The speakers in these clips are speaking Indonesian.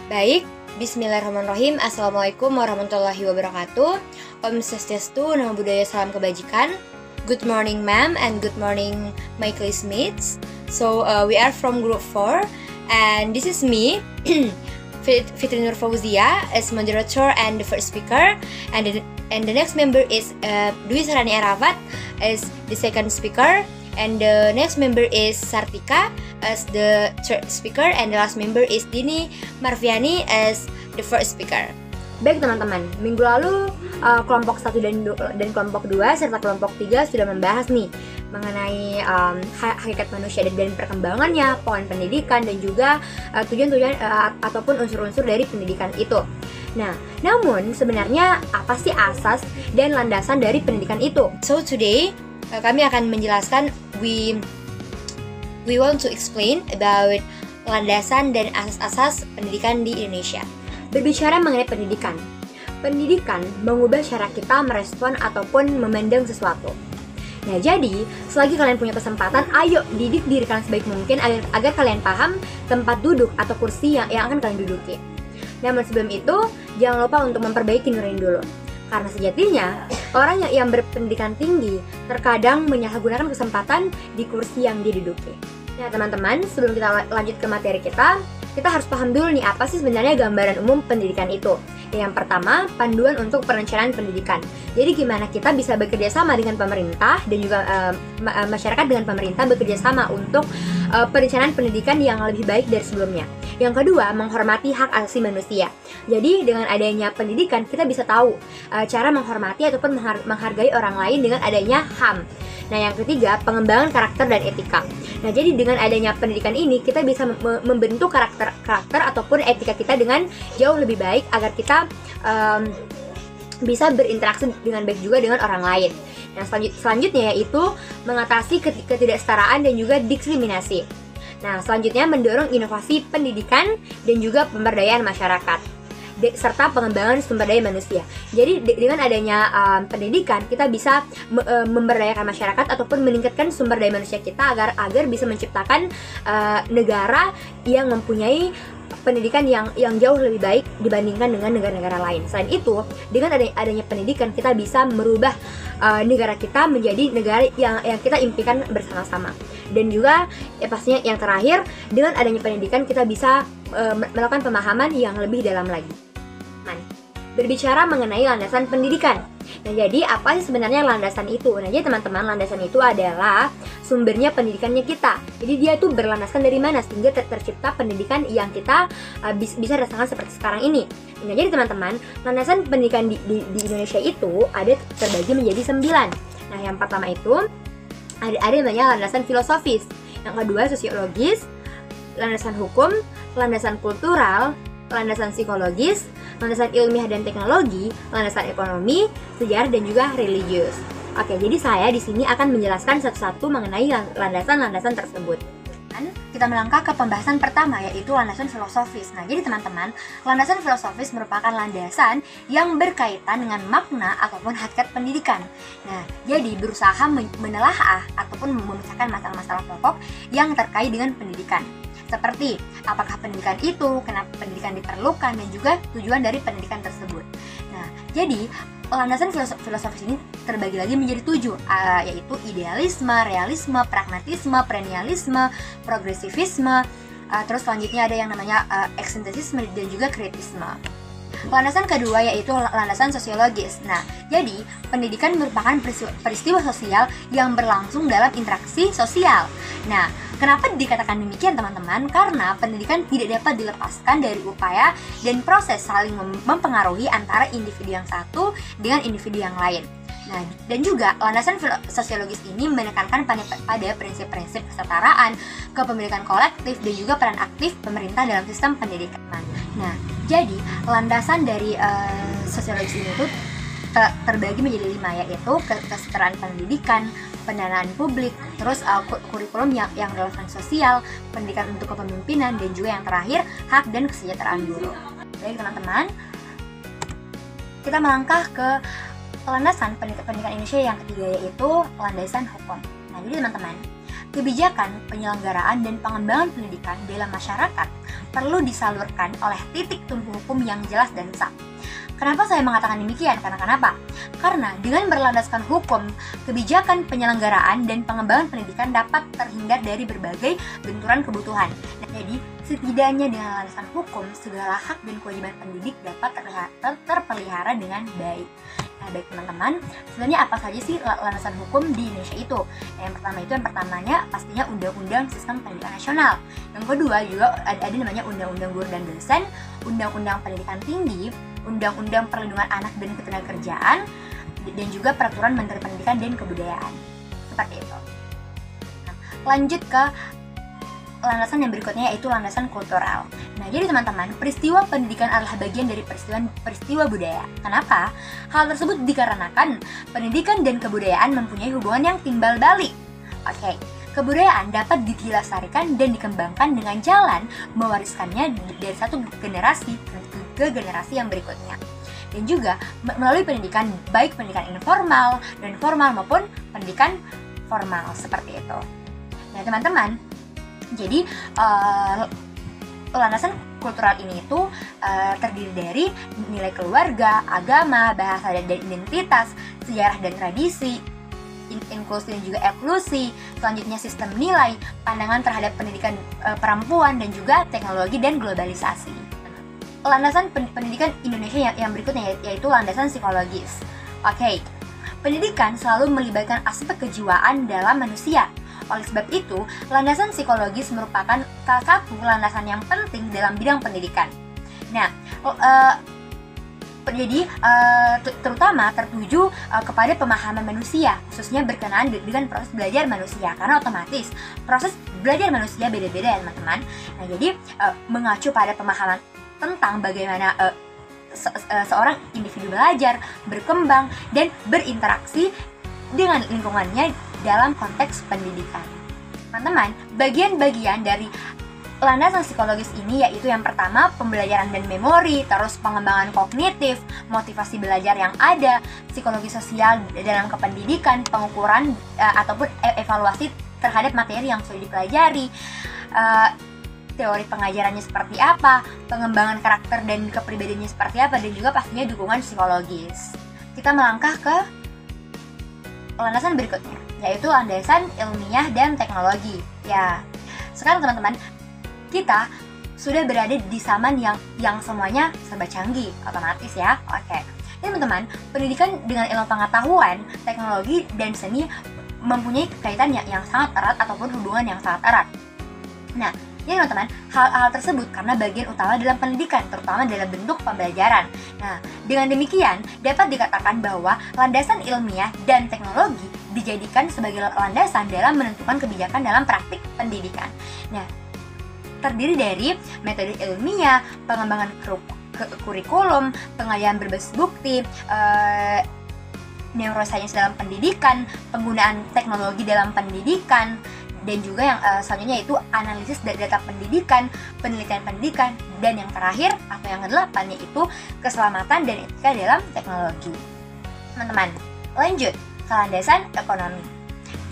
Baik, bismillahirrahmanirrahim. Assalamualaikum warahmatullahi wabarakatuh. Om Swastiastu, Namo Buddhaya, Salam Kebajikan. Good morning, ma'am, and good morning, my classmates. So, we are from Group 4, and this is me, Fitri Nur Fauzia, as moderator and the first speaker, and the next member is Dwi Sarani Arafat as the second speaker, and the next member is Sartika as the third speaker, and the last member is Dini Marviani as the first speaker. Baik teman-teman, minggu lalu kelompok 1 dan kelompok 2 serta kelompok 3 sudah membahas nih mengenai hakikat manusia dan perkembangannya, poin pendidikan, dan juga tujuan-tujuan ataupun unsur-unsur dari pendidikan itu. Nah, namun sebenarnya apa sih asas dan landasan dari pendidikan itu? So today kami akan menjelaskan, we want to explain about landasan dan asas-asas pendidikan di Indonesia. Berbicara mengenai pendidikan mengubah cara kita merespon ataupun memandang sesuatu. Nah, jadi selagi kalian punya kesempatan, ayo didik diri kalian sebaik mungkin agar kalian paham tempat duduk atau kursi yang akan kalian duduki. Namun sebelum itu, jangan lupa untuk memperbaiki nurani dulu. Karena sejatinya, orang yang berpendidikan tinggi terkadang menyalahgunakan kesempatan di kursi yang dia duduki. Nah teman-teman, sebelum kita lanjut ke materi kita harus paham dulu nih apa sih sebenarnya gambaran umum pendidikan itu. Yang pertama, panduan untuk perencanaan pendidikan. Jadi gimana kita bisa bekerja sama dengan pemerintah dan juga masyarakat dengan pemerintah bekerja sama untuk perencanaan pendidikan yang lebih baik dari sebelumnya. Yang kedua, menghormati hak asasi manusia. Jadi dengan adanya pendidikan kita bisa tahu cara menghormati ataupun menghargai orang lain dengan adanya HAM. Nah, yang ketiga, pengembangan karakter dan etika. Nah, jadi dengan adanya pendidikan ini kita bisa membentuk karakter ataupun etika kita dengan jauh lebih baik agar kita bisa berinteraksi dengan baik juga dengan orang lain. Nah, selanjutnya yaitu mengatasi ketidaksetaraan dan juga diskriminasi. Nah, selanjutnya mendorong inovasi pendidikan dan juga pemberdayaan masyarakat serta pengembangan sumber daya manusia. Jadi dengan adanya pendidikan kita bisa memberdayakan masyarakat ataupun meningkatkan sumber daya manusia kita agar bisa menciptakan negara yang mempunyai pendidikan yang jauh lebih baik dibandingkan dengan negara-negara lain. Selain itu, dengan adanya pendidikan kita bisa merubah negara kita menjadi negara yang kita impikan bersama-sama. Dan juga pastinya yang terakhir, dengan adanya pendidikan kita bisa melakukan pemahaman yang lebih dalam lagi. Berbicara mengenai landasan pendidikan. Nah, jadi apa sih sebenarnya landasan itu? Nah, jadi teman-teman, landasan itu adalah sumbernya pendidikannya kita. Jadi dia tuh berlandaskan dari mana sehingga tercipta pendidikan yang kita bisa rasakan seperti sekarang ini. Nah, jadi teman-teman, landasan pendidikan di Indonesia itu ada terbagi menjadi 9. Nah, yang pertama itu ada namanya landasan filosofis. Yang kedua sosiologis, landasan hukum, landasan kultural, landasan psikologis, landasan ilmiah dan teknologi, landasan ekonomi, sejarah, dan juga religius. Oke, jadi saya di sini akan menjelaskan satu-satu mengenai landasan-landasan tersebut. Kita melangkah ke pembahasan pertama, yaitu landasan filosofis. Nah, jadi teman-teman, landasan filosofis merupakan landasan yang berkaitan dengan makna ataupun hakikat pendidikan. Nah, jadi berusaha menelaah ataupun memecahkan masalah-masalah pokok yang terkait dengan pendidikan. Seperti apakah pendidikan itu, kenapa pendidikan diperlukan, dan juga tujuan dari pendidikan tersebut. Nah, jadi landasan filosofis ini terbagi lagi menjadi 7, yaitu idealisme, realisme, pragmatisme, perennialisme, progresivisme, terus selanjutnya ada yang namanya eksentrisisme dan juga kritisme. Landasan kedua yaitu landasan sosiologis. Nah, jadi pendidikan merupakan peristiwa sosial yang berlangsung dalam interaksi sosial. Nah, kenapa dikatakan demikian teman-teman? Karena pendidikan tidak dapat dilepaskan dari upaya dan proses saling mempengaruhi antara individu yang satu dengan individu yang lain. Nah, dan juga landasan sosiologis ini menekankan pada prinsip-prinsip kesetaraan, kepemilikan kolektif, dan juga peran aktif pemerintah dalam sistem pendidikan. Nah, jadi landasan dari sosiologis ini tuh terbagi menjadi 5, yaitu kesetaraan pendidikan, pendanaan publik, terus kurikulum yang relevan sosial, pendidikan untuk kepemimpinan, dan juga yang terakhir hak dan kesejahteraan guru. Baik teman-teman, kita melangkah ke landasan pendidikan Indonesia yang ketiga, yaitu landasan hukum. Nah, jadi teman-teman, kebijakan penyelenggaraan dan pengembangan pendidikan dalam masyarakat perlu disalurkan oleh titik tumpu hukum yang jelas dan sah. Kenapa saya mengatakan demikian? Karena dengan berlandaskan hukum, kebijakan penyelenggaraan dan pengembangan pendidikan dapat terhindar dari berbagai benturan kebutuhan. Nah, jadi setidaknya dengan landasan hukum, segala hak dan kewajiban pendidik dapat terpelihara dengan baik. Nah, baik teman-teman, sebenarnya apa saja sih landasan hukum di Indonesia itu? Yang pertamanya pastinya Undang-Undang Sistem Pendidikan Nasional. Yang kedua juga ada namanya Undang-Undang Guru dan Dosen, Undang-Undang Pendidikan Tinggi, Undang-Undang Perlindungan Anak dan Ketenagakerjaan, dan juga Peraturan Menteri Pendidikan dan Kebudayaan. Seperti itu. Nah, lanjut ke landasan yang berikutnya, yaitu landasan kultural. Nah, jadi teman-teman, peristiwa pendidikan adalah bagian dari peristiwa budaya. Kenapa? Hal tersebut dikarenakan pendidikan dan kebudayaan mempunyai hubungan yang timbal balik. Oke. Kebudayaan dapat dilestarikan dan dikembangkan dengan jalan mewariskannya dari satu generasi ke generasi yang berikutnya. Dan juga melalui pendidikan, baik pendidikan informal dan formal maupun pendidikan formal, seperti itu. Nah, teman-teman, jadi landasan kultural ini itu terdiri dari nilai keluarga, agama, bahasa dan identitas, sejarah dan tradisi, inklusi dan juga eksklusi, selanjutnya sistem nilai, pandangan terhadap pendidikan perempuan, dan juga teknologi dan globalisasi. Landasan pendidikan Indonesia yang berikutnya yaitu landasan psikologis. Oke, pendidikan selalu melibatkan aspek kejiwaan dalam manusia. Oleh sebab itu, landasan psikologis merupakan salah satu landasan yang penting dalam bidang pendidikan. Nah, jadi terutama tertuju kepada pemahaman manusia, khususnya berkenaan dengan proses belajar manusia, karena otomatis proses belajar manusia beda-beda ya teman-teman. Nah, jadi mengacu pada pemahaman tentang bagaimana seorang individu belajar, berkembang, dan berinteraksi dengan lingkungannya dalam konteks pendidikan. Teman-teman, bagian-bagian dari landasan psikologis ini yaitu yang pertama pembelajaran dan memori, terus pengembangan kognitif, motivasi belajar yang ada, psikologi sosial dalam kependidikan, pengukuran ataupun evaluasi terhadap materi yang sudah dipelajari, teori pengajarannya seperti apa, pengembangan karakter dan kepribadiannya seperti apa, dan juga pastinya dukungan psikologis. Kita melangkah ke landasan berikutnya, yaitu landasan ilmiah dan teknologi. Ya, sekarang teman-teman, kita sudah berada di zaman yang semuanya serba canggih, otomatis ya. Oke. Teman-teman, pendidikan dengan ilmu pengetahuan, teknologi, dan seni mempunyai kaitan yang sangat erat ataupun hubungan yang sangat erat. Nah, ya teman-teman, hal tersebut karena bagian utama dalam pendidikan, terutama dalam bentuk pembelajaran. Nah, dengan demikian dapat dikatakan bahwa landasan ilmiah dan teknologi dijadikan sebagai landasan dalam menentukan kebijakan dalam praktik pendidikan. Nah, terdiri dari metode ilmiah, pengembangan kurikulum, pengajaran berbasis bukti, neuroscience dalam pendidikan, penggunaan teknologi dalam pendidikan, dan juga yang selanjutnya itu analisis data pendidikan, penelitian pendidikan, dan yang terakhir atau yang ke-8 yaitu keselamatan dan etika dalam teknologi. Teman-teman, lanjut ke landasan ekonomi.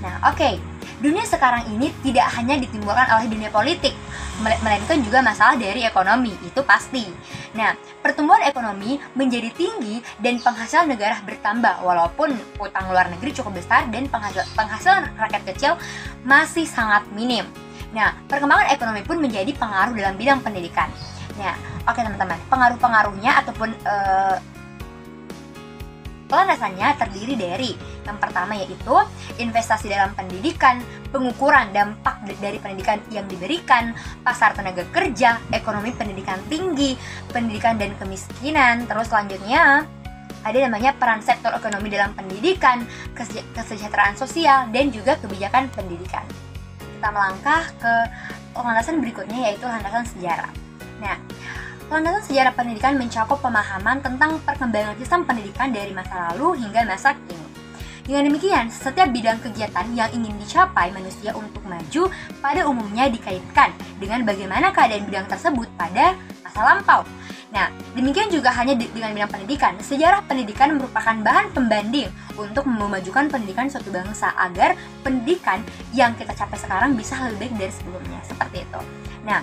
Nah, oke. Dunia sekarang ini tidak hanya ditimbulkan oleh dunia politik, melainkan juga masalah dari ekonomi, itu pasti. Nah, pertumbuhan ekonomi menjadi tinggi dan penghasilan negara bertambah, walaupun utang luar negeri cukup besar dan penghasilan rakyat kecil masih sangat minim. Nah, perkembangan ekonomi pun menjadi pengaruh dalam bidang pendidikan. Nah, oke teman-teman, pengaruh-pengaruhnya ataupun landasannya terdiri dari yang pertama yaitu investasi dalam pendidikan, pengukuran dampak dari pendidikan yang diberikan, pasar tenaga kerja, ekonomi pendidikan tinggi, pendidikan dan kemiskinan. Terus selanjutnya ada namanya peran sektor ekonomi dalam pendidikan, kesejahteraan sosial, dan juga kebijakan pendidikan. Kita melangkah ke landasan berikutnya yaitu landasan sejarah. Nah, landasan sejarah pendidikan mencakup pemahaman tentang perkembangan sistem pendidikan dari masa lalu hingga masa kini. Dengan demikian, setiap bidang kegiatan yang ingin dicapai manusia untuk maju pada umumnya dikaitkan dengan bagaimana keadaan bidang tersebut pada masa lampau. Nah, demikian juga hanya dengan bidang pendidikan. Sejarah pendidikan merupakan bahan pembanding untuk memajukan pendidikan suatu bangsa agar pendidikan yang kita capai sekarang bisa lebih baik dari sebelumnya. Seperti itu. Nah,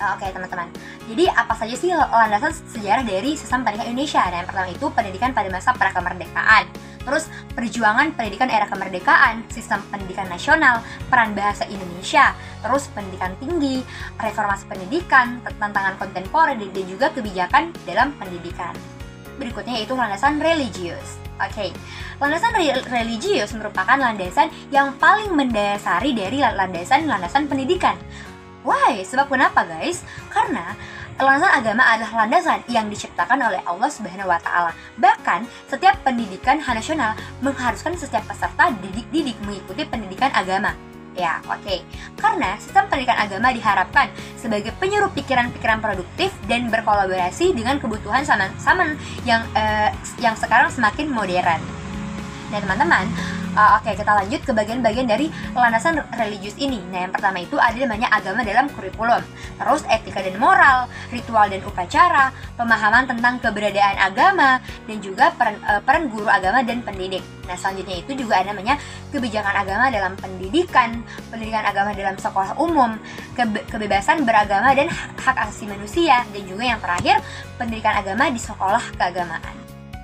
Oke teman-teman, jadi apa saja sih landasan sejarah dari sistem pendidikan Indonesia? Nah, yang pertama itu pendidikan pada masa prakemerdekaan, terus perjuangan pendidikan era kemerdekaan, sistem pendidikan nasional, peran bahasa Indonesia, terus pendidikan tinggi, reformasi pendidikan, tantangan kontemporer, dan juga kebijakan dalam pendidikan. Berikutnya yaitu landasan religius. Oke, landasan religius merupakan landasan yang paling mendasari dari landasan pendidikan. Why? Sebab kenapa guys? Karena landasan agama adalah landasan yang diciptakan oleh Allah Subhanahu wa Ta'ala. Bahkan setiap pendidikan nasional mengharuskan setiap peserta didik mengikuti pendidikan agama. Ya, oke. Karena sistem pendidikan agama diharapkan sebagai penyuruh pikiran-pikiran produktif dan berkolaborasi dengan kebutuhan zaman yang sekarang semakin modern. Nah teman-teman, oke, kita lanjut ke bagian-bagian dari landasan religius ini. Nah, yang pertama itu ada namanya agama dalam kurikulum, terus etika dan moral, ritual dan upacara, pemahaman tentang keberadaan agama, dan juga peran guru agama dan pendidik. Nah, selanjutnya itu juga ada namanya kebijakan agama dalam pendidikan agama dalam sekolah umum, kebebasan beragama dan hak asasi manusia, dan juga yang terakhir pendidikan agama di sekolah keagamaan.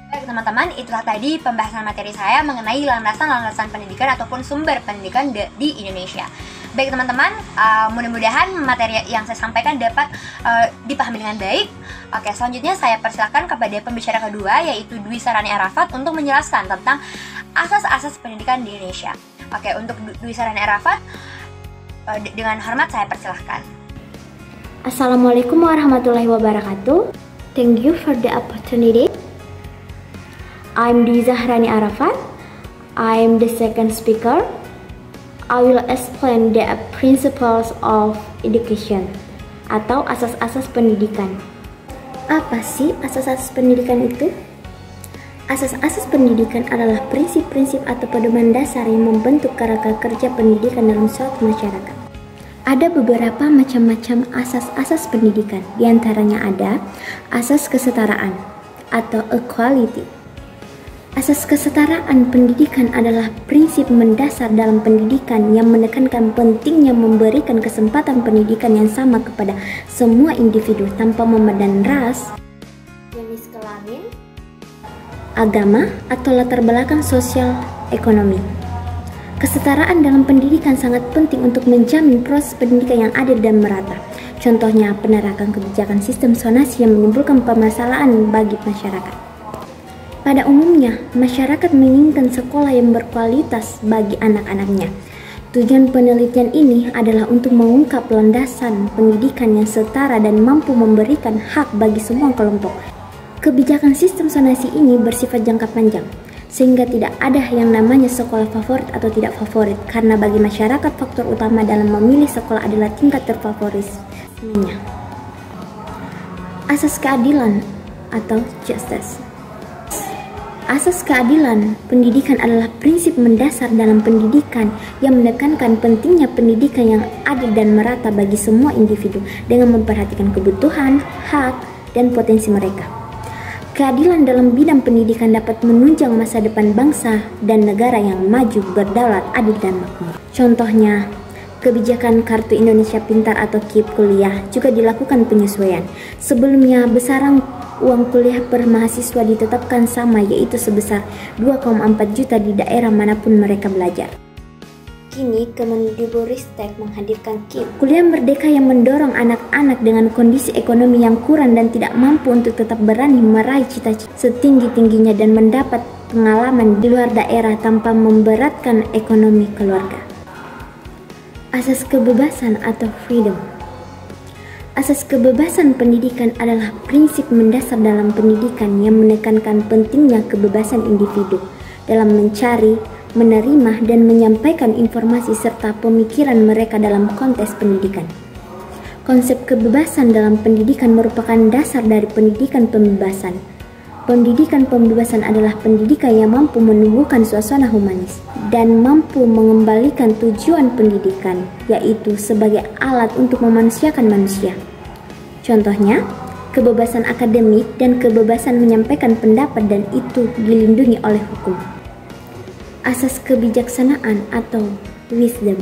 Baik teman-teman, itulah tadi pembahasan materi saya mengenai landasan-landasan pendidikan ataupun sumber pendidikan di Indonesia. Baik teman-teman, mudah-mudahan materi yang saya sampaikan dapat dipahami dengan baik. Oke, selanjutnya saya persilakan kepada pembicara kedua, yaitu Dwi Sarani Arafat, untuk menjelaskan tentang asas-asas pendidikan di Indonesia. Oke, untuk Dwi Sarani Arafat, dengan hormat saya persilahkan. Assalamualaikum warahmatullahi wabarakatuh. Thank you for the opportunity. I'm Dwi Zahrani Arafat. I'm the second speaker. I will explain the principles of education atau asas-asas pendidikan. Apa sih asas-asas pendidikan itu? Asas-asas pendidikan adalah prinsip-prinsip atau pedoman dasar yang membentuk kerangka kerja pendidikan dalam suatu masyarakat. Ada beberapa macam-macam asas-asas pendidikan. Di antaranya ada asas kesetaraan atau equality. Asas kesetaraan pendidikan adalah prinsip mendasar dalam pendidikan yang menekankan pentingnya memberikan kesempatan pendidikan yang sama kepada semua individu tanpa memandang ras, jenis kelamin, agama, atau latar belakang sosial ekonomi. Kesetaraan dalam pendidikan sangat penting untuk menjamin proses pendidikan yang adil dan merata. Contohnya penerapan kebijakan sistem zonasi yang menimbulkan permasalahan bagi masyarakat. Pada umumnya, masyarakat menginginkan sekolah yang berkualitas bagi anak-anaknya. Tujuan penelitian ini adalah untuk mengungkap landasan pendidikan yang setara dan mampu memberikan hak bagi semua kelompok. Kebijakan sistem zonasi ini bersifat jangka panjang, sehingga tidak ada yang namanya sekolah favorit atau tidak favorit, karena bagi masyarakat faktor utama dalam memilih sekolah adalah tingkat terfavorisnya. Asas keadilan atau justice. Asas keadilan pendidikan adalah prinsip mendasar dalam pendidikan yang menekankan pentingnya pendidikan yang adil dan merata bagi semua individu dengan memperhatikan kebutuhan, hak, dan potensi mereka. Keadilan dalam bidang pendidikan dapat menunjang masa depan bangsa dan negara yang maju, berdaulat, adil, dan makmur. Contohnya, kebijakan Kartu Indonesia Pintar atau KIP kuliah juga dilakukan penyesuaian. Sebelumnya, besaran uang kuliah per mahasiswa ditetapkan sama, yaitu sebesar 2,4 juta di daerah manapun mereka belajar. Kini, Kemendikbudristek menghadirkan KIP, kuliah merdeka yang mendorong anak-anak dengan kondisi ekonomi yang kurang dan tidak mampu untuk tetap berani meraih cita-cita setinggi-tingginya dan mendapat pengalaman di luar daerah tanpa memberatkan ekonomi keluarga. Asas kebebasan atau freedom. Asas kebebasan pendidikan adalah prinsip mendasar dalam pendidikan yang menekankan pentingnya kebebasan individu dalam mencari, menerima, dan menyampaikan informasi serta pemikiran mereka dalam konteks pendidikan. Konsep kebebasan dalam pendidikan merupakan dasar dari pendidikan pembebasan. Pendidikan pembebasan adalah pendidikan yang mampu menumbuhkan suasana humanis dan mampu mengembalikan tujuan pendidikan, yaitu sebagai alat untuk memanusiakan manusia. Contohnya, kebebasan akademik dan kebebasan menyampaikan pendapat, dan itu dilindungi oleh hukum. Asas kebijaksanaan atau wisdom.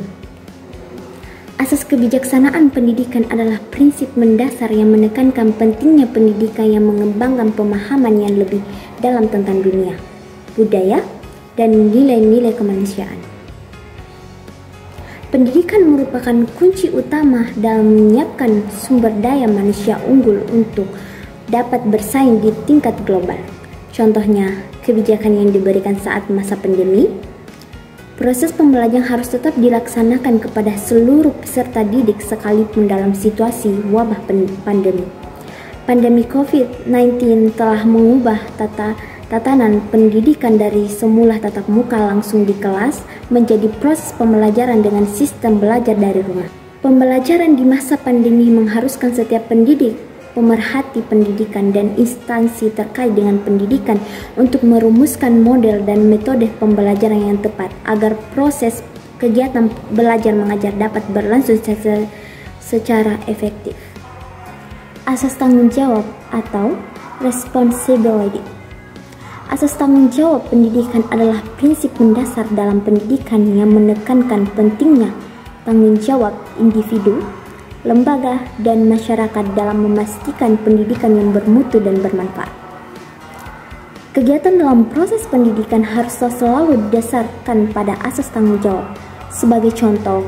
Asas Asas kebijaksanaan pendidikan adalah prinsip mendasar yang menekankan pentingnya pendidikan yang mengembangkan pemahaman yang lebih dalam tentang dunia, budaya, dan nilai-nilai kemanusiaan. Pendidikan merupakan kunci utama dalam menyiapkan sumber daya manusia unggul untuk dapat bersaing di tingkat global. Contohnya, kebijakan yang diberikan saat masa pandemi. Proses pembelajaran harus tetap dilaksanakan kepada seluruh peserta didik sekalipun dalam situasi wabah pandemi. Pandemi COVID-19 telah mengubah tatanan pendidikan dari semula tatap muka langsung di kelas menjadi proses pembelajaran dengan sistem belajar dari rumah. Pembelajaran di masa pandemi mengharuskan setiap pendidik, pemerhati pendidikan, dan instansi terkait dengan pendidikan untuk merumuskan model dan metode pembelajaran yang tepat agar proses kegiatan belajar mengajar dapat berlangsung secara efektif. Asas tanggung jawab atau responsibility. Asas tanggung jawab pendidikan adalah prinsip mendasar dalam pendidikan yang menekankan pentingnya tanggung jawab individu, lembaga, dan masyarakat dalam memastikan pendidikan yang bermutu dan bermanfaat. Kegiatan dalam proses pendidikan harus selalu didasarkan pada asas tanggung jawab. Sebagai contoh,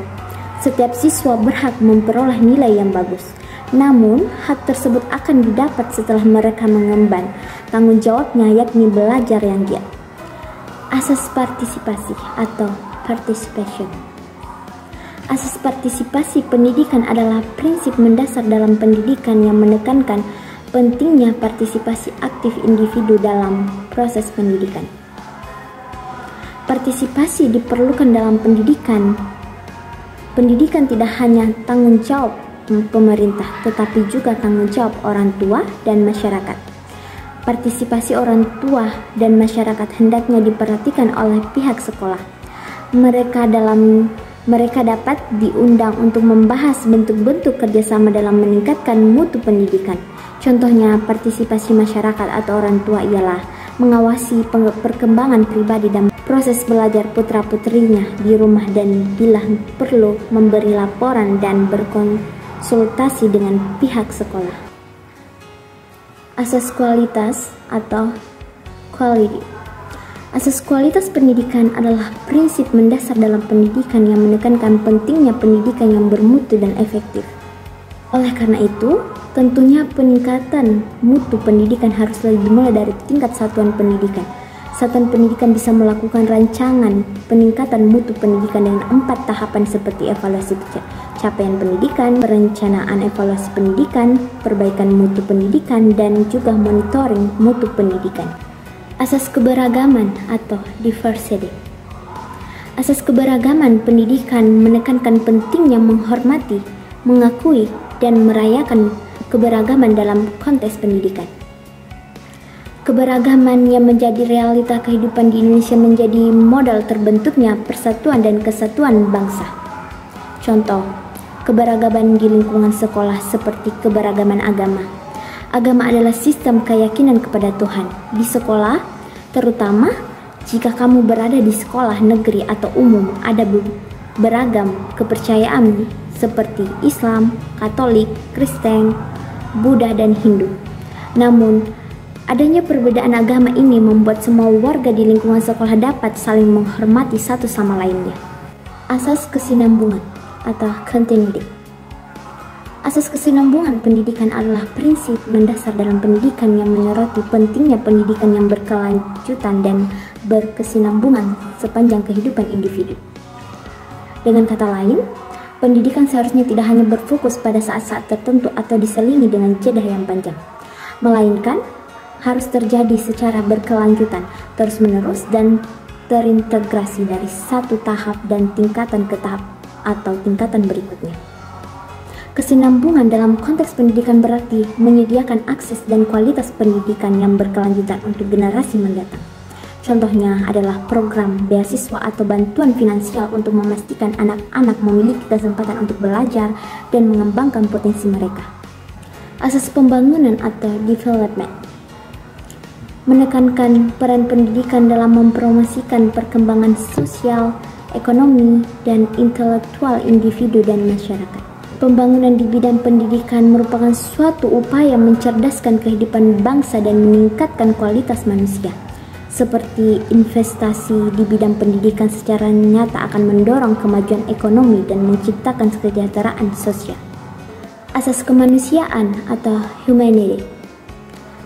setiap siswa berhak memperoleh nilai yang bagus. Namun, hak tersebut akan didapat setelah mereka mengemban tanggung jawabnya, yakni belajar yang giat. Asas partisipasi atau participation. Asas partisipasi pendidikan adalah prinsip mendasar dalam pendidikan yang menekankan pentingnya partisipasi aktif individu dalam proses pendidikan. Partisipasi diperlukan dalam pendidikan. Pendidikan tidak hanya tanggung jawab pemerintah, tetapi juga tanggung jawab orang tua dan masyarakat. Partisipasi orang tua dan masyarakat hendaknya diperhatikan oleh pihak sekolah. Mereka dapat diundang untuk membahas bentuk-bentuk kerjasama dalam meningkatkan mutu pendidikan. Contohnya, partisipasi masyarakat atau orang tua ialah mengawasi perkembangan pribadi dan proses belajar putra-putrinya di rumah dan bila perlu memberi laporan dan berkonsultasi dengan pihak sekolah. Asas kualitas atau quality. Asas kualitas pendidikan adalah prinsip mendasar dalam pendidikan yang menekankan pentingnya pendidikan yang bermutu dan efektif. Oleh karena itu, tentunya peningkatan mutu pendidikan haruslah dimulai dari tingkat satuan pendidikan. Satuan pendidikan bisa melakukan rancangan peningkatan mutu pendidikan dengan 4 tahapan seperti evaluasi capaian pendidikan, perencanaan evaluasi pendidikan, perbaikan mutu pendidikan, dan juga monitoring mutu pendidikan. Asas keberagaman atau diversity. Asas keberagaman pendidikan menekankan pentingnya menghormati, mengakui, dan merayakan keberagaman dalam konteks pendidikan. Keberagaman yang menjadi realita kehidupan di Indonesia menjadi modal terbentuknya persatuan dan kesatuan bangsa. Contoh, keberagaman di lingkungan sekolah seperti keberagaman agama. Agama adalah sistem keyakinan kepada Tuhan. Di sekolah, terutama jika kamu berada di sekolah negeri atau umum, ada beragam kepercayaan seperti Islam, Katolik, Kristen, Buddha, dan Hindu. Namun, adanya perbedaan agama ini membuat semua warga di lingkungan sekolah dapat saling menghormati satu sama lainnya. Asas kesinambungan atau continuity. Asas kesinambungan pendidikan adalah prinsip mendasar dalam pendidikan yang menyoroti pentingnya pendidikan yang berkelanjutan dan berkesinambungan sepanjang kehidupan individu. Dengan kata lain, pendidikan seharusnya tidak hanya berfokus pada saat-saat tertentu atau diselingi dengan jeda yang panjang, melainkan harus terjadi secara berkelanjutan, terus-menerus, dan terintegrasi dari satu tahap dan tingkatan ke tahap atau tingkatan berikutnya. Kesinambungan dalam konteks pendidikan berarti menyediakan akses dan kualitas pendidikan yang berkelanjutan untuk generasi mendatang. Contohnya adalah program beasiswa atau bantuan finansial untuk memastikan anak-anak memiliki kesempatan untuk belajar dan mengembangkan potensi mereka. Asas pembangunan atau development menekankan peran pendidikan dalam mempromosikan perkembangan sosial, ekonomi, dan intelektual individu dan masyarakat. Pembangunan di bidang pendidikan merupakan suatu upaya mencerdaskan kehidupan bangsa dan meningkatkan kualitas manusia. Seperti investasi di bidang pendidikan secara nyata akan mendorong kemajuan ekonomi dan menciptakan kesejahteraan sosial. Asas kemanusiaan atau humanity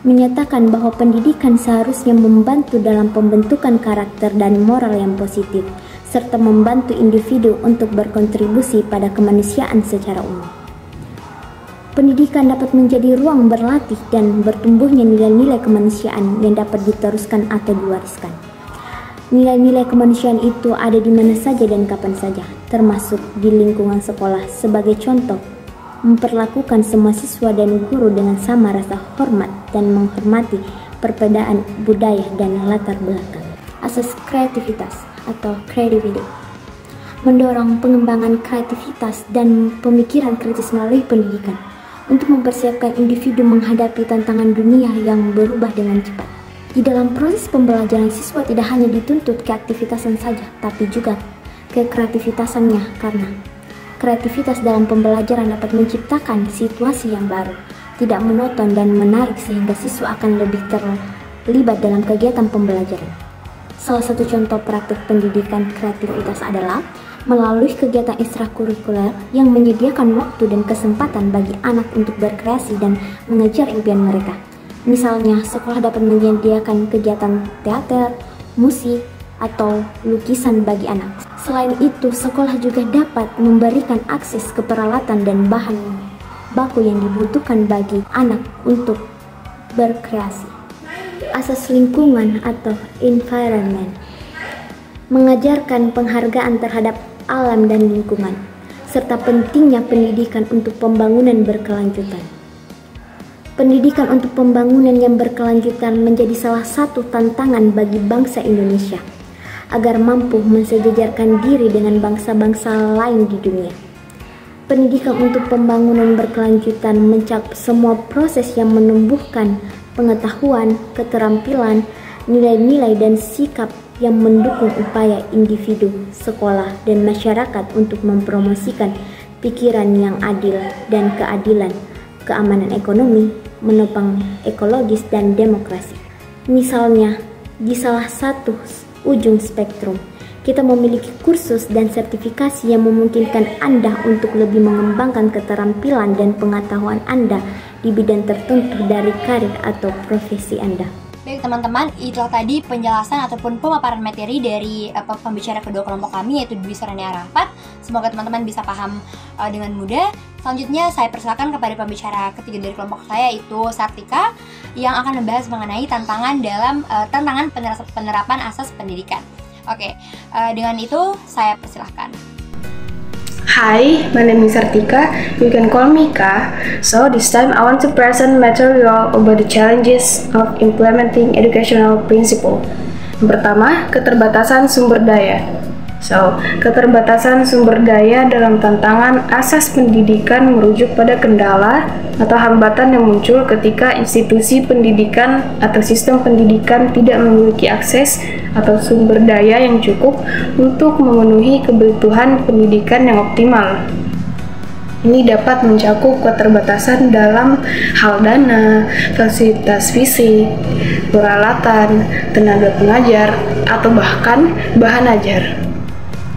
menyatakan bahwa pendidikan seharusnya membantu dalam pembentukan karakter dan moral yang positif, serta membantu individu untuk berkontribusi pada kemanusiaan secara umum. Pendidikan dapat menjadi ruang berlatih dan bertumbuhnya nilai-nilai kemanusiaan yang dapat diteruskan atau diwariskan. Nilai-nilai kemanusiaan itu ada di mana saja dan kapan saja, termasuk di lingkungan sekolah. Sebagai contoh, memperlakukan semua siswa dan guru dengan sama rasa hormat dan menghormati perbedaan budaya dan latar belakang. Asas kreativitas atau creativity mendorong pengembangan kreativitas dan pemikiran kritis melalui pendidikan untuk mempersiapkan individu menghadapi tantangan dunia yang berubah dengan cepat. Di dalam proses pembelajaran, siswa tidak hanya dituntut keaktivitasan saja, tapi juga kekreativitasannya, karena kreativitas dalam pembelajaran dapat menciptakan situasi yang baru, tidak monoton dan menarik sehingga siswa akan lebih terlibat dalam kegiatan pembelajaran. Salah satu contoh praktik pendidikan kreativitas adalah melalui kegiatan ekstrakurikuler yang menyediakan waktu dan kesempatan bagi anak untuk berkreasi dan mengejar impian mereka. Misalnya, sekolah dapat menyediakan kegiatan teater, musik, atau lukisan bagi anak. Selain itu, sekolah juga dapat memberikan akses ke peralatan dan bahan baku yang dibutuhkan bagi anak untuk berkreasi. Asas lingkungan atau environment mengajarkan penghargaan terhadap alam dan lingkungan, serta pentingnya pendidikan untuk pembangunan berkelanjutan. Pendidikan untuk pembangunan yang berkelanjutan menjadi salah satu tantangan bagi bangsa Indonesia agar mampu mensejajarkan diri dengan bangsa-bangsa lain di dunia. Pendidikan untuk pembangunan berkelanjutan mencakup semua proses yang menumbuhkan pengetahuan, keterampilan, nilai-nilai, dan sikap yang mendukung upaya individu, sekolah, dan masyarakat untuk mempromosikan pikiran yang adil dan keadilan, keamanan ekonomi, menopang ekologis, dan demokrasi. Misalnya, di salah satu ujung spektrum, kita memiliki kursus dan sertifikasi yang memungkinkan Anda untuk lebih mengembangkan keterampilan dan pengetahuan Anda di bidang tertentu dari karir atau profesi Anda. Baik teman-teman, itulah tadi penjelasan ataupun pemaparan materi dari pembicara kedua kelompok kami, yaitu Dwi Sorani Arafat. Semoga teman-teman bisa paham dengan mudah. Selanjutnya saya persilakan kepada pembicara ketiga dari kelompok saya, yaitu Sartika, yang akan membahas mengenai tantangan dalam penerapan asas pendidikan. Oke, dengan itu saya persilahkan. Hi, my name is Sartika. You can call me Ka. So this time I want to present material about the challenges of implementing educational principle. Yang pertama, keterbatasan sumber daya. So, keterbatasan sumber daya dalam tantangan asas pendidikan merujuk pada kendala atau hambatan yang muncul ketika institusi pendidikan atau sistem pendidikan tidak memiliki akses atau sumber daya yang cukup untuk memenuhi kebutuhan pendidikan yang optimal. Ini dapat mencakup keterbatasan dalam hal dana, fasilitas fisik, peralatan, tenaga pengajar, atau bahkan bahan ajar.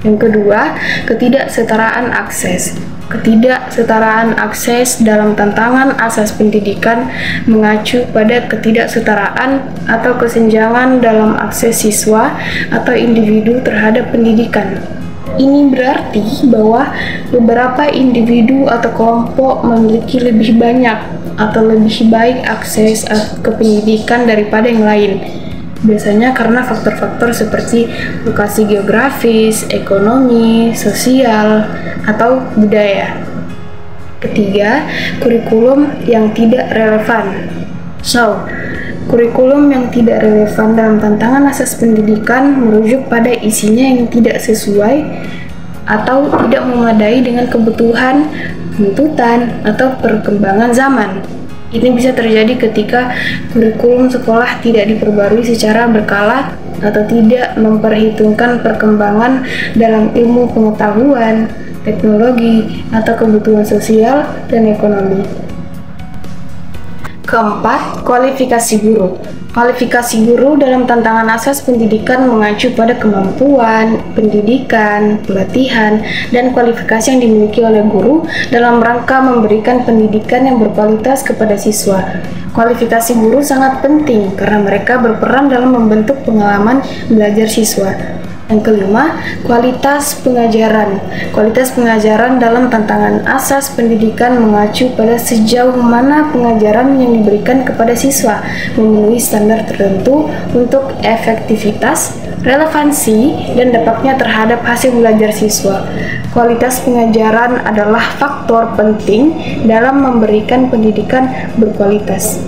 Yang kedua, ketidaksetaraan akses. Ketidaksetaraan akses dalam tantangan asas pendidikan mengacu pada ketidaksetaraan atau kesenjangan dalam akses siswa atau individu terhadap pendidikan. Ini berarti bahwa beberapa individu atau kelompok memiliki lebih banyak atau lebih baik akses ke pendidikan daripada yang lain. Biasanya karena faktor-faktor seperti lokasi geografis, ekonomi, sosial, atau budaya. Ketiga, kurikulum yang tidak relevan. So, kurikulum yang tidak relevan dalam tantangan asas pendidikan merujuk pada isinya yang tidak sesuai atau tidak memadai dengan kebutuhan, tuntutan, atau perkembangan zaman. Ini bisa terjadi ketika kurikulum sekolah tidak diperbarui secara berkala atau tidak memperhitungkan perkembangan dalam ilmu pengetahuan, teknologi, atau kebutuhan sosial dan ekonomi. Keempat, kualifikasi guru. Kualifikasi guru dalam tantangan asas pendidikan mengacu pada kemampuan, pendidikan, pelatihan, dan kualifikasi yang dimiliki oleh guru dalam rangka memberikan pendidikan yang berkualitas kepada siswa. Kualifikasi guru sangat penting karena mereka berperan dalam membentuk pengalaman belajar siswa. Yang kelima, kualitas pengajaran. Kualitas pengajaran dalam tantangan asas pendidikan mengacu pada sejauh mana pengajaran yang diberikan kepada siswa memenuhi standar tertentu untuk efektivitas, relevansi, dan dampaknya terhadap hasil belajar siswa. Kualitas pengajaran adalah faktor penting dalam memberikan pendidikan berkualitas.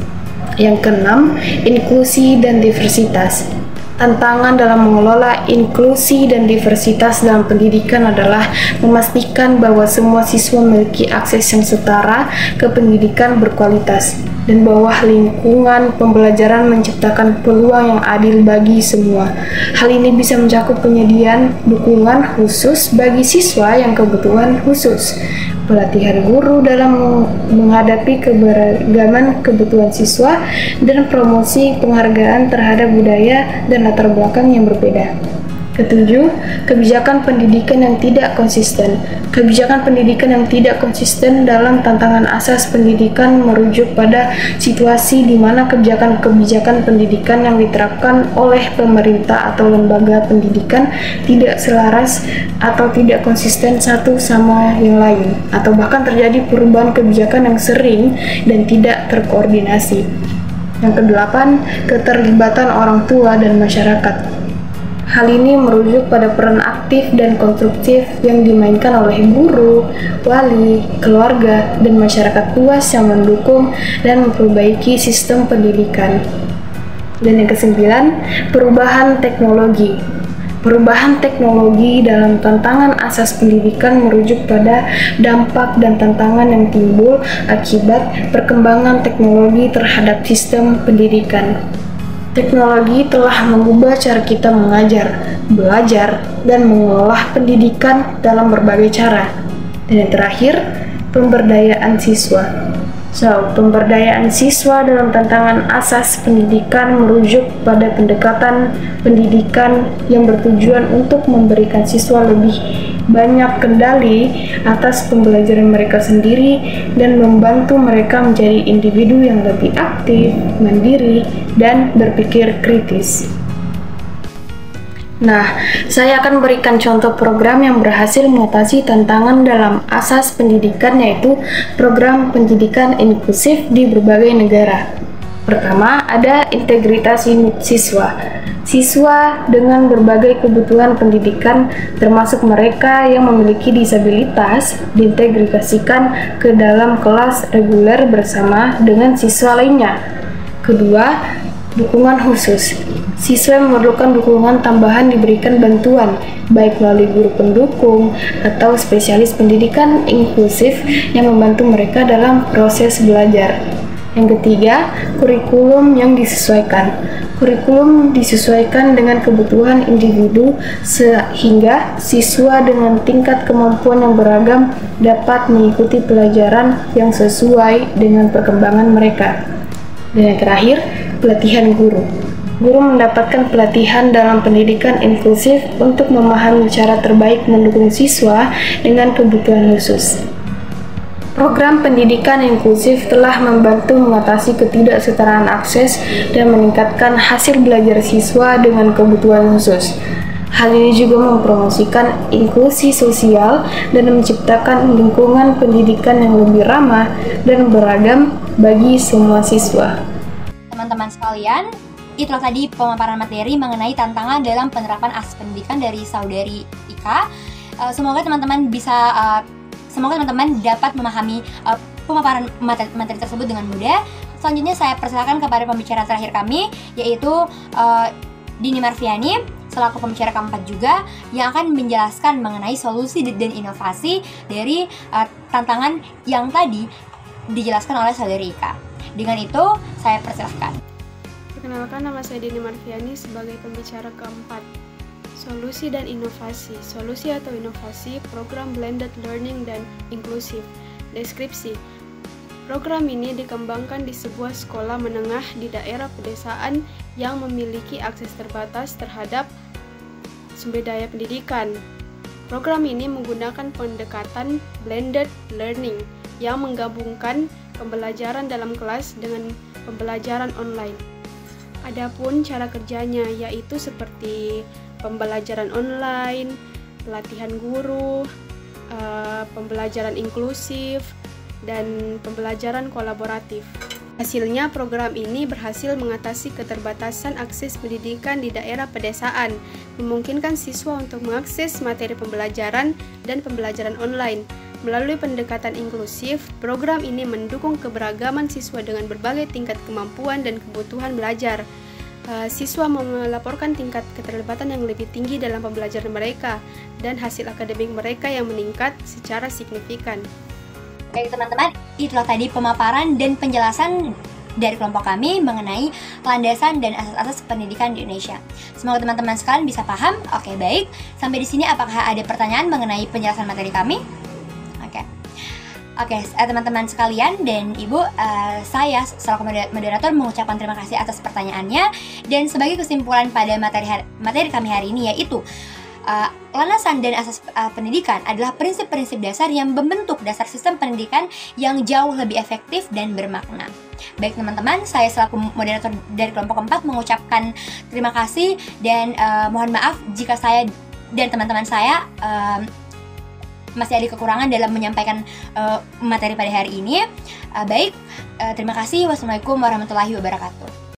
Yang keenam, inklusi dan diversitas. Tantangan dalam mengelola inklusi dan diversitas dalam pendidikan adalah memastikan bahwa semua siswa memiliki akses yang setara ke pendidikan berkualitas dan bahwa lingkungan pembelajaran menciptakan peluang yang adil bagi semua. Hal ini bisa mencakup penyediaan dukungan khusus bagi siswa yang kebutuhan khusus, pelatihan guru dalam menghadapi keberagaman kebutuhan siswa, dan promosi penghargaan terhadap budaya dan latar belakang yang berbeda. Ketujuh, kebijakan pendidikan yang tidak konsisten. Kebijakan pendidikan yang tidak konsisten dalam tantangan asas pendidikan merujuk pada situasi di mana kebijakan-kebijakan pendidikan yang diterapkan oleh pemerintah atau lembaga pendidikan tidak selaras atau tidak konsisten satu sama yang lain, atau bahkan terjadi perubahan kebijakan yang sering dan tidak terkoordinasi. Yang kedelapan, keterlibatan orang tua dan masyarakat. Hal ini merujuk pada peran aktif dan konstruktif yang dimainkan oleh guru, wali, keluarga, dan masyarakat luas yang mendukung dan memperbaiki sistem pendidikan. Dan yang kesembilan, perubahan teknologi. Perubahan teknologi dalam tantangan asas pendidikan merujuk pada dampak dan tantangan yang timbul akibat perkembangan teknologi terhadap sistem pendidikan. Teknologi telah mengubah cara kita mengajar, belajar, dan mengolah pendidikan dalam berbagai cara. Dan yang terakhir, pemberdayaan siswa. Pemberdayaan siswa dalam tantangan asas pendidikan merujuk pada pendekatan pendidikan yang bertujuan untuk memberikan siswa lebih banyak kendali atas pembelajaran mereka sendiri dan membantu mereka menjadi individu yang lebih aktif, mandiri, dan berpikir kritis. Nah, saya akan berikan contoh program yang berhasil mengatasi tantangan dalam asas pendidikan, yaitu program pendidikan inklusif di berbagai negara. Pertama, ada integritas siswa. Siswa dengan berbagai kebutuhan pendidikan, termasuk mereka yang memiliki disabilitas, diintegrasikan ke dalam kelas reguler bersama dengan siswa lainnya. Kedua, dukungan khusus. Siswa yang memerlukan dukungan tambahan diberikan bantuan, baik melalui guru pendukung atau spesialis pendidikan inklusif yang membantu mereka dalam proses belajar. Yang ketiga, kurikulum yang disesuaikan. Kurikulum disesuaikan dengan kebutuhan individu sehingga siswa dengan tingkat kemampuan yang beragam dapat mengikuti pelajaran yang sesuai dengan perkembangan mereka. Dan yang terakhir, pelatihan guru. Guru mendapatkan pelatihan dalam pendidikan inklusif untuk memahami cara terbaik mendukung siswa dengan kebutuhan khusus. Program pendidikan inklusif telah membantu mengatasi ketidaksetaraan akses dan meningkatkan hasil belajar siswa dengan kebutuhan khusus. Hal ini juga mempromosikan inklusi sosial dan menciptakan lingkungan pendidikan yang lebih ramah dan beragam bagi semua siswa. Teman-teman sekalian, itulah tadi pemaparan materi mengenai tantangan dalam penerapan asas pendidikan dari saudari Ika. Semoga teman-teman dapat memahami pemaparan materi tersebut dengan mudah. Selanjutnya saya persilakan kepada pembicara terakhir kami, yaitu Dini Marfiani, selaku pembicara keempat juga, yang akan menjelaskan mengenai solusi dan inovasi dari tantangan yang tadi dijelaskan oleh saudari Ika. Dengan itu, saya persilahkan. Perkenalkan, nama saya Dini Marfiani sebagai pembicara keempat. Solusi dan inovasi. Solusi atau inovasi program blended learning dan inklusif. Deskripsi. Program ini dikembangkan di sebuah sekolah menengah di daerah pedesaan yang memiliki akses terbatas terhadap sumber daya pendidikan. Program ini menggunakan pendekatan blended learning yang menggabungkan pembelajaran dalam kelas dengan pembelajaran online. Adapun cara kerjanya yaitu seperti pembelajaran online, pelatihan guru, pembelajaran inklusif, dan pembelajaran kolaboratif. Hasilnya, program ini berhasil mengatasi keterbatasan akses pendidikan di daerah pedesaan, memungkinkan siswa untuk mengakses materi pembelajaran dan pembelajaran online. Melalui pendekatan inklusif, program ini mendukung keberagaman siswa dengan berbagai tingkat kemampuan dan kebutuhan belajar. Siswa melaporkan tingkat keterlibatan yang lebih tinggi dalam pembelajaran mereka dan hasil akademik mereka yang meningkat secara signifikan. Baik teman-teman, itulah tadi pemaparan dan penjelasan dari kelompok kami mengenai landasan dan asas-asas pendidikan di Indonesia. Semoga teman-teman sekalian bisa paham. Oke, baik. Sampai di sini apakah ada pertanyaan mengenai penjelasan materi kami? Oke, teman-teman sekalian dan Ibu, saya selaku moderator mengucapkan terima kasih atas pertanyaannya. Dan sebagai kesimpulan pada materi kami hari ini yaitu landasan dan asas pendidikan adalah prinsip-prinsip dasar yang membentuk dasar sistem pendidikan yang jauh lebih efektif dan bermakna. Baik teman-teman, saya selaku moderator dari kelompok 4 mengucapkan terima kasih dan mohon maaf jika saya dan teman-teman saya masih ada kekurangan dalam menyampaikan materi pada hari ini. Baik, terima kasih. Wassalamualaikum warahmatullahi wabarakatuh.